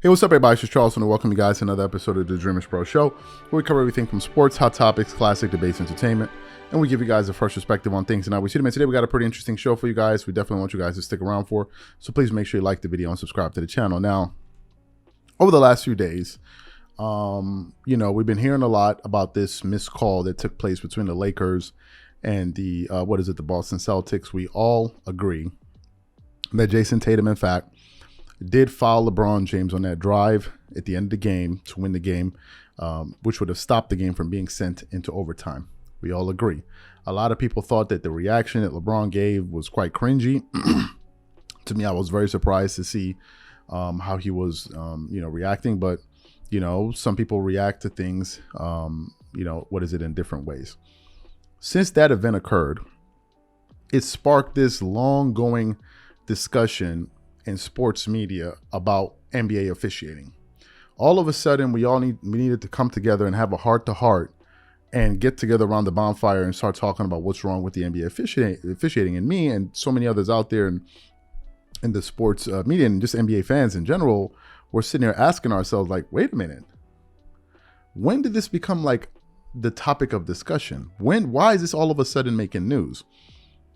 Hey, what's up, everybody? It's Charles, and welcome you guys to another episode of the Dreamerspro Show, where we cover everything from sports, hot topics, classic debates, entertainment, and we give you guys a fresh perspective on things. And now we see them. Today we got a pretty interesting show for you guys. We definitely want you guys to stick around for. So please make sure you like the video and subscribe to the channel. Now, over the last few days, we've been hearing a lot about this missed call that took place between the Lakers and the the Boston Celtics. We all agree that Jason Tatum, in fact, did foul LeBron James on that drive at the end of the game to win the game, which would have stopped the game from being sent into overtime. We all agree. A lot of people thought that the reaction that LeBron gave was quite cringy. To me, I was very surprised to see how he was, reacting. But, some people react to things, in different ways. Since that event occurred, it sparked this long-going discussion in sports media about NBA officiating. All of a sudden, we needed to come together and have a heart-to-heart and get together around the bonfire and start talking about what's wrong with the NBA officiating. And me and so many others out there in the sports media and just NBA fans in general, we're sitting here asking ourselves, like, wait a minute. When did this become like the topic of discussion? Why is this all of a sudden making news?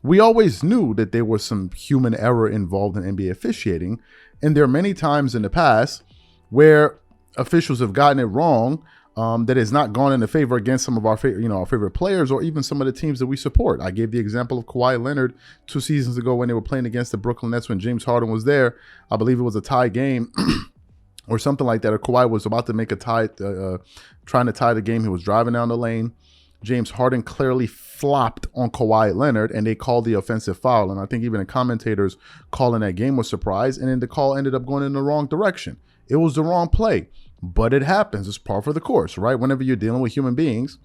We always knew that there was some human error involved in NBA officiating, and there are many times in the past where officials have gotten it wrong, that has not gone into favor against some of our favorite players or even some of the teams that we support. I gave the example of Kawhi Leonard 2 seasons ago when they were playing against the Brooklyn Nets when James Harden was there. I believe it was a tie game or something like that. Or Kawhi was about to make a tie, trying to tie the game. He was driving down the lane. James Harden clearly flopped on Kawhi Leonard, and they called the offensive foul. And I think even the commentators calling that game was surprised, and then the call ended up going in the wrong direction. It was the wrong play, but it happens. It's par for the course, right? Whenever you're dealing with human beings,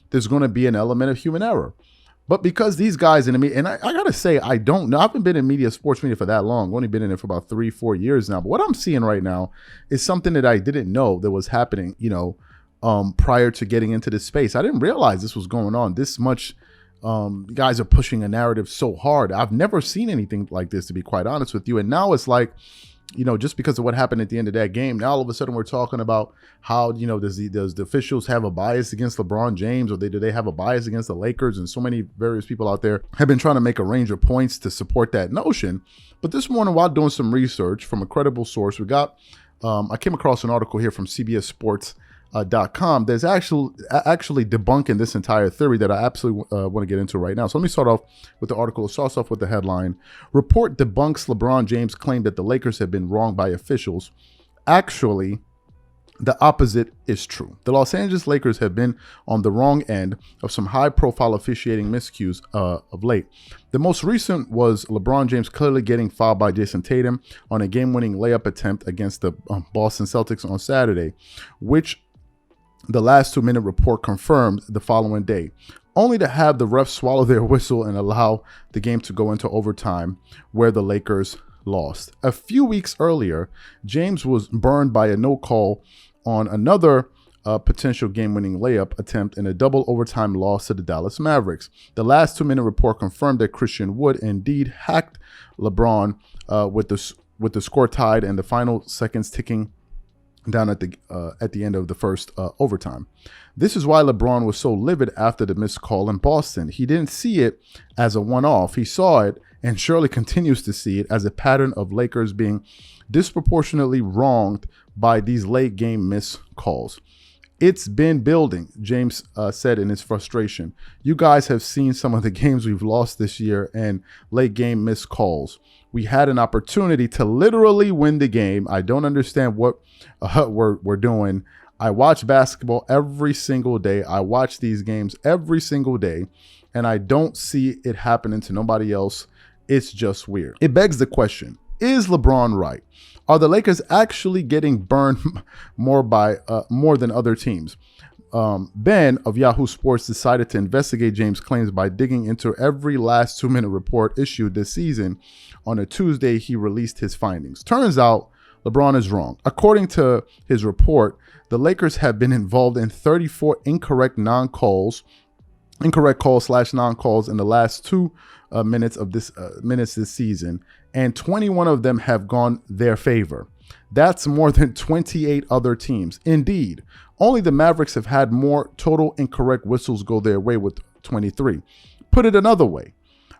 there's going to be an element of human error. But because these guys in the media, and I got to say, I don't know. I haven't been in sports media for that long. I've only been in it for about 3-4 years now. But what I'm seeing right now is something that I didn't know that was happening, prior to getting into this space. I didn't realize this was going on this much. Guys are pushing a narrative so hard. I've never seen anything like this, to be quite honest with you. And now it's like, just because of what happened at the end of that game, now all of a sudden we're talking about how, does the officials have a bias against LeBron James, or do they have a bias against the Lakers? And so many various people out there have been trying to make a range of points to support that notion. But this morning, while doing some research from a credible source, I came across an article here from CBS Sports.com. There's actually debunking this entire theory that I absolutely want to get into right now. So let me start off with the article. It starts off with the headline: Report debunks LeBron James' claim that the Lakers have been wronged by officials. Actually, the opposite is true. The Los Angeles Lakers have been on the wrong end of some high-profile officiating miscues of late. The most recent was LeBron James clearly getting fouled by Jason Tatum on a game-winning layup attempt against the Boston Celtics on Saturday, which the last 2-minute report confirmed the following day, only to have the refs swallow their whistle and allow the game to go into overtime, where the Lakers lost. A few weeks earlier, James was burned by a no call on another potential game-winning layup attempt in a double overtime loss to the Dallas Mavericks. The last 2-minute report confirmed that Christian Wood indeed hacked LeBron with the score tied and the final seconds ticking down at the end of the first overtime. This is why LeBron was so livid after the missed call in Boston. He didn't see it as a one-off. He saw it, and surely continues to see it, as a pattern of Lakers being disproportionately wronged by these late game missed calls. It's been building, James said in his frustration. You guys have seen some of the games we've lost this year and late game missed calls. We had an opportunity to literally win the game. I don't understand what we're doing. I watch basketball every single day. I watch these games every single day, and I don't see it happening to nobody else. It's just weird. It begs the question, is LeBron right? Are the Lakers actually getting burned more than other teams? Ben of Yahoo Sports decided to investigate James' claims by digging into every last 2-minute report issued this season. On a Tuesday, he released his findings. Turns out LeBron is wrong. According to his report, the Lakers have been involved in 34 incorrect calls/non-calls in the last 2 minutes this season, and 21 of them have gone their favor. That's more than 28 other teams. Indeed, only the Mavericks have had more total incorrect whistles go their way with 23. Put it another way.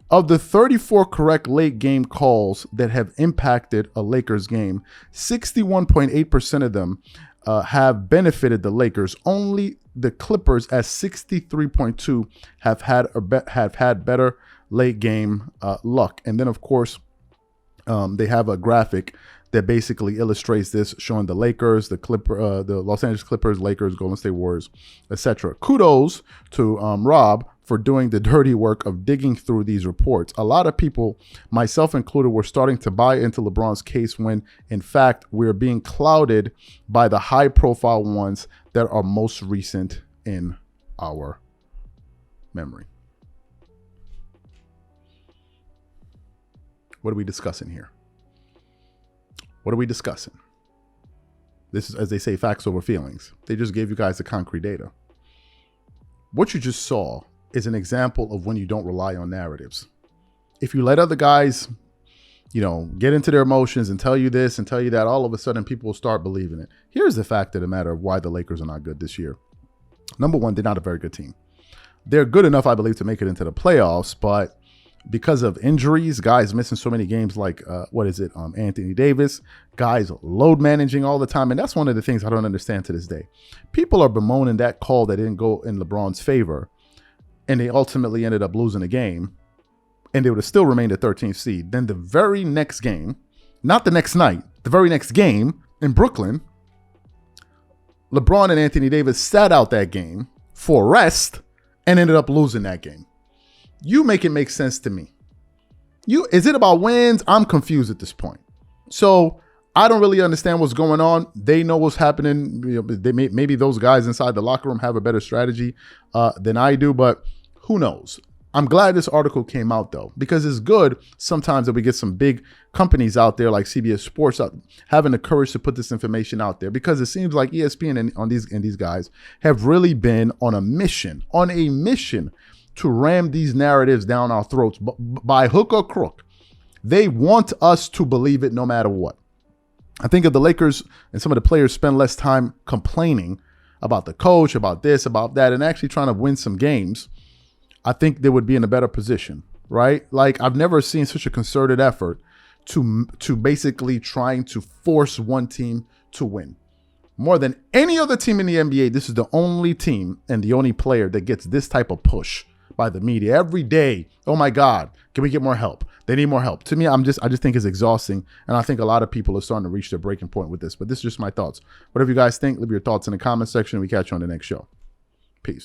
Of the 34 correct late game calls that have impacted a Lakers game, 61.8% of them have benefited the Lakers. Only the Clippers, at 63.2%, have had better late game luck. And then, of course, they have a graphic that basically illustrates this, showing the Lakers, the Los Angeles Clippers, Lakers, Golden State Warriors, etc. Kudos to Rob for doing the dirty work of digging through these reports. A lot of people, myself included, were starting to buy into LeBron's case when, in fact, we're being clouded by the high-profile ones that are most recent in our memory. What are we discussing here? What are we discussing? This is, as they say, facts over feelings. They just gave you guys the concrete data. What you just saw is an example of when you don't rely on narratives. If you let other guys, get into their emotions and tell you this and tell you that, all of a sudden people will start believing it. Here's the fact of the matter of why the Lakers are not good this year. Number one, they're not a very good team. They're good enough, I believe, to make it into the playoffs, but because of injuries, guys missing so many games like, Anthony Davis, guys load managing all the time. And that's one of the things I don't understand to this day. People are bemoaning that call that didn't go in LeBron's favor, and they ultimately ended up losing the game, and they would have still remained a 13th seed. Then the very next game, not the next night, the very next game in Brooklyn, LeBron and Anthony Davis sat out that game for rest and ended up losing that game. You make it make sense to me. Is it about wins? I'm confused at this point. So I don't really understand what's going on. They know what's happening. Maybe those guys inside the locker room have a better strategy than I do, but who knows? I'm glad this article came out, though, because it's good sometimes that we get some big companies out there like CBS Sports having the courage to put this information out there, because it seems like ESPN and these guys have really been on a mission to ram these narratives down our throats by hook or crook. They want us to believe it no matter what. I think if the Lakers and some of the players spend less time complaining about the coach, about this, about that, and actually trying to win some games, I think they would be in a better position, right? Like, I've never seen such a concerted effort to basically trying to force one team to win. More than any other team in the NBA, this is the only team and the only player that gets this type of push by the media every day. Oh my God, can we get more help? They need more help. To me, I just think it's exhausting. And I think a lot of people are starting to reach their breaking point with this, but this is just my thoughts. Whatever you guys think, leave your thoughts in the comment section. We catch you on the next show. Peace.